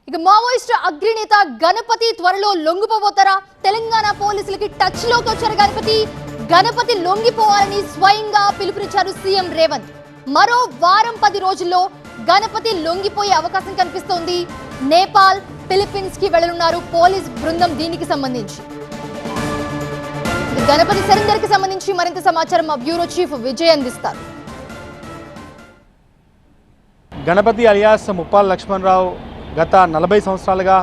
ఇక మావోయిస్టు అగ్రనేత గణపతి త్వరలో లొంగిపోతారా? తెలంగాణ పోలీసులకి టచ్ లోకి వచ్చారు గణపతి లొంగిపోవాలని స్వయంగా పిలుపునిచ్చారు సీఎం రేవంత్. మరో వారం 10 రోజుల్లో గణపతి లొంగిపోయే అవకాశం కనిపిస్తోంది. నేపాల్, ఫిలిప్పీన్స్ కి వెళ్లనున్నారు పోలీస్ బృందం. దీనికి సంబంధించి గణపతి సరెండర్ కి సంబంధించి మరింత సమాచారం మా బ్యూరో చీఫ్ విజయ్ అందిస్తారు. గణపతి అలియాస్ ముప్పాల లక్ష్మణరావు గత 40 సంవత్సరాలుగా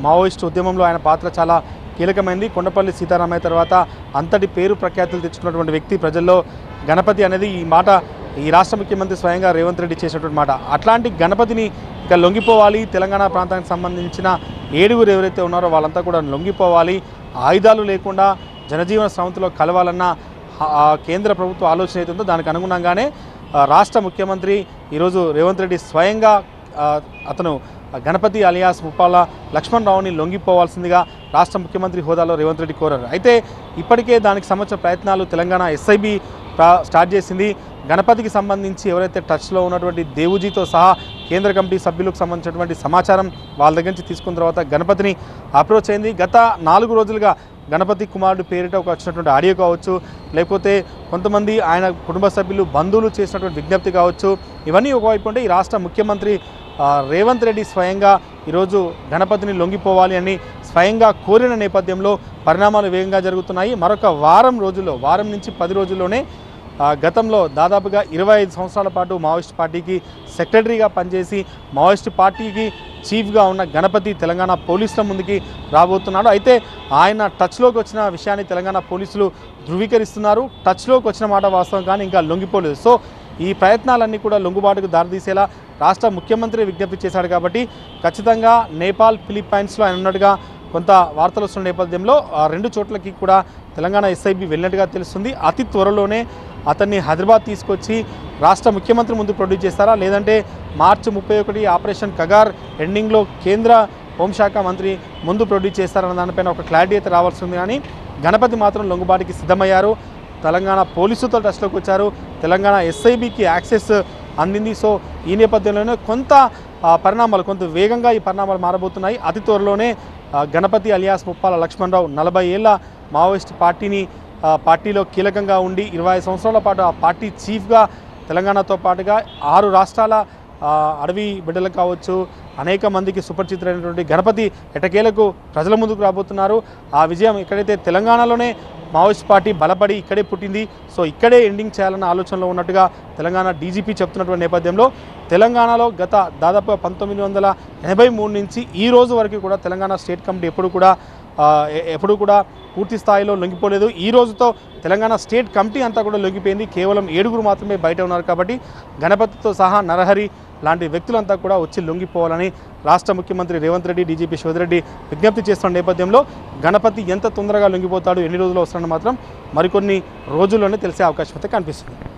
మావోయిస్టు ఉద్యమంలో ఆయన పాత్ర చాలా కీలకమైంది. కొండపల్లి సీతారామయ్య తర్వాత అంతటి పేరు ప్రఖ్యాతులు తెచ్చుకున్నటువంటి వ్యక్తి ప్రజల్లో. గణపతి అనేది ఈ మాట ఈ రాష్ట్ర ముఖ్యమంత్రి స్వయంగా రేవంత్ రెడ్డి చేసినటువంటి మాట. అట్లాంటి గణపతిని ఇక లొంగిపోవాలి. తెలంగాణ ప్రాంతానికి సంబంధించిన 7గురు ఎవరైతే ఉన్నారో వాళ్ళంతా కూడా లొంగిపోవాలి. ఆయుధాలు లేకుండా జనజీవన స్రవంతిలో కలవాలన్న కేంద్ర ప్రభుత్వ ఆలోచన అవుతుందో దానికి అనుగుణంగానే రాష్ట్ర ముఖ్యమంత్రి ఈరోజు రేవంత్ రెడ్డి స్వయంగా అతను గణపతి అలియాస్ ముప్పాల లక్ష్మణరావుని లొంగిపోవాల్సిందిగా రాష్ట్ర ముఖ్యమంత్రి హోదాలో రేవంత్ రెడ్డి కోరారు. అయితే ఇప్పటికే దానికి సంబంధించిన ప్రయత్నాలు తెలంగాణ ఎస్ఐబి స్టార్ట్ చేసింది. గణపతికి సంబంధించి ఎవరైతే టచ్లో ఉన్నటువంటి దేవుజీతో సహా కేంద్ర కమిటీ సభ్యులకు సంబంధించినటువంటి సమాచారం వాళ్ళ దగ్గర నుంచి తీసుకున్న తర్వాత గణపతిని అప్రోచ్ అయింది. గత 4 రోజులుగా గణపతి కుమారుడు పేరిట వచ్చినటువంటి ఆడియో కావచ్చు, లేకపోతే కొంతమంది ఆయన కుటుంబ సభ్యులు బంధువులు చేసినటువంటి విజ్ఞప్తి కావచ్చు, ఇవన్నీ ఒకవైపు ఉంటే ఈ రాష్ట్ర ముఖ్యమంత్రి రేవంత్ రెడ్డి స్వయంగా ఈరోజు గణపతిని లొంగిపోవాలి అని స్వయంగా కోరిన నేపథ్యంలో పరిణామాలు వేగంగా జరుగుతున్నాయి. మరొక వారం నుంచి 10 రోజుల్లోనే గతంలో దాదాపుగా 25 సంవత్సరాల పాటు మావోయిస్ట్ పార్టీకి సెక్రటరీగా పనిచేసి మావోయిస్ట్ పార్టీకి చీఫ్గా ఉన్న గణపతి తెలంగాణ పోలీసుల ముందుకి రాబోతున్నాడు. అయితే ఆయన టచ్లోకి వచ్చిన విషయాన్ని తెలంగాణ పోలీసులు ధృవీకరిస్తున్నారు. టచ్లోకి వచ్చిన మాట వాస్తవం, కానీ ఇంకా లొంగిపోలేదు. సో ఈ ప్రయత్నాలన్నీ కూడా లొంగుబాటుకు దారితీసేలా రాష్ట్ర ముఖ్యమంత్రి విజ్ఞప్తి చేశాడు. కాబట్టి ఖచ్చితంగా నేపాల్, ఫిలిప్పైన్స్లో ఆయన ఉన్నట్టుగా కొంత వార్తలు వస్తున్న నేపథ్యంలో 2 చోట్లకి కూడా తెలంగాణ ఎస్ఐబి వెళ్ళినట్టుగా తెలుస్తుంది. అతి త్వరలోనే అతన్ని హైదరాబాద్ తీసుకొచ్చి రాష్ట్ర ముఖ్యమంత్రి ముందు ప్రొడ్యూస్ చేస్తారా, లేదంటే మార్చి 31 ఆపరేషన్ కగార్ ఎండింగ్లో కేంద్ర హోంశాఖ మంత్రి ముందు ప్రొడ్యూస్ చేస్తారన్న దానిపైన ఒక క్లారిటీ అయితే రావాల్సి ఉంది. కానీ గణపతి మాత్రం లొంగుబాటుకి సిద్ధమయ్యారు. తెలంగాణ పోలీసులతో టచ్లోకి వచ్చారు. తెలంగాణ ఎస్ఐబికి యాక్సెస్ అందింది. సో ఈ నేపథ్యంలోనే కొంత వేగంగా ఈ పరిణామాలు మారబోతున్నాయి. అతి త్వరలోనే గణపతి అలియాస్ ముప్పాల లక్ష్మణరావు 40 ఏళ్ల మావోయిస్ట్ పార్టీలో కీలకంగా ఉండి 25 సంవత్సరాల పాటు ఆ పార్టీ చీఫ్గా తెలంగాణతో పాటుగా 6 రాష్ట్రాల అడవి బిడ్డలకు కావచ్చు అనేక మందికి సుపరిచితులైనటువంటి గణపతి ఎటకేలకు ప్రజల ముందుకు రాబోతున్నారు. ఆ విజయం ఎక్కడైతే తెలంగాణలోనే మావోయిస్ట్ పార్టీ బలపడి ఇక్కడే పుట్టింది, సో ఇక్కడే ఎండింగ్ చేయాలన్న ఆలోచనలో ఉన్నట్టుగా తెలంగాణ డీజీపీ చెప్తున్నటువంటి నేపథ్యంలో తెలంగాణలో గత దాదాపు 1983 నుంచి ఈ రోజు వరకు కూడా తెలంగాణ స్టేట్ కమిటీ ఎప్పుడు కూడా పూర్తి స్థాయిలో లొంగిపోలేదు. ఈ రోజుతో తెలంగాణ స్టేట్ కమిటీ అంతా కూడా లొంగిపోయింది. కేవలం 7గురు మాత్రమే బయట ఉన్నారు. కాబట్టి గణపతితో సహా నరహరి లాంటి వ్యక్తులంతా కూడా వచ్చి లొంగిపోవాలని రాష్ట్ర ముఖ్యమంత్రి రేవంత్ రెడ్డి, డీజీపీ శివధరెడ్డి విజ్ఞప్తి చేస్తున్న నేపథ్యంలో గణపతి ఎంత తొందరగా లొంగిపోతాడు, ఎన్ని రోజులు వస్తాడని మాత్రం మరికొన్ని రోజుల్లోనే తెలిసే అవకాశం అయితే కనిపిస్తుంది.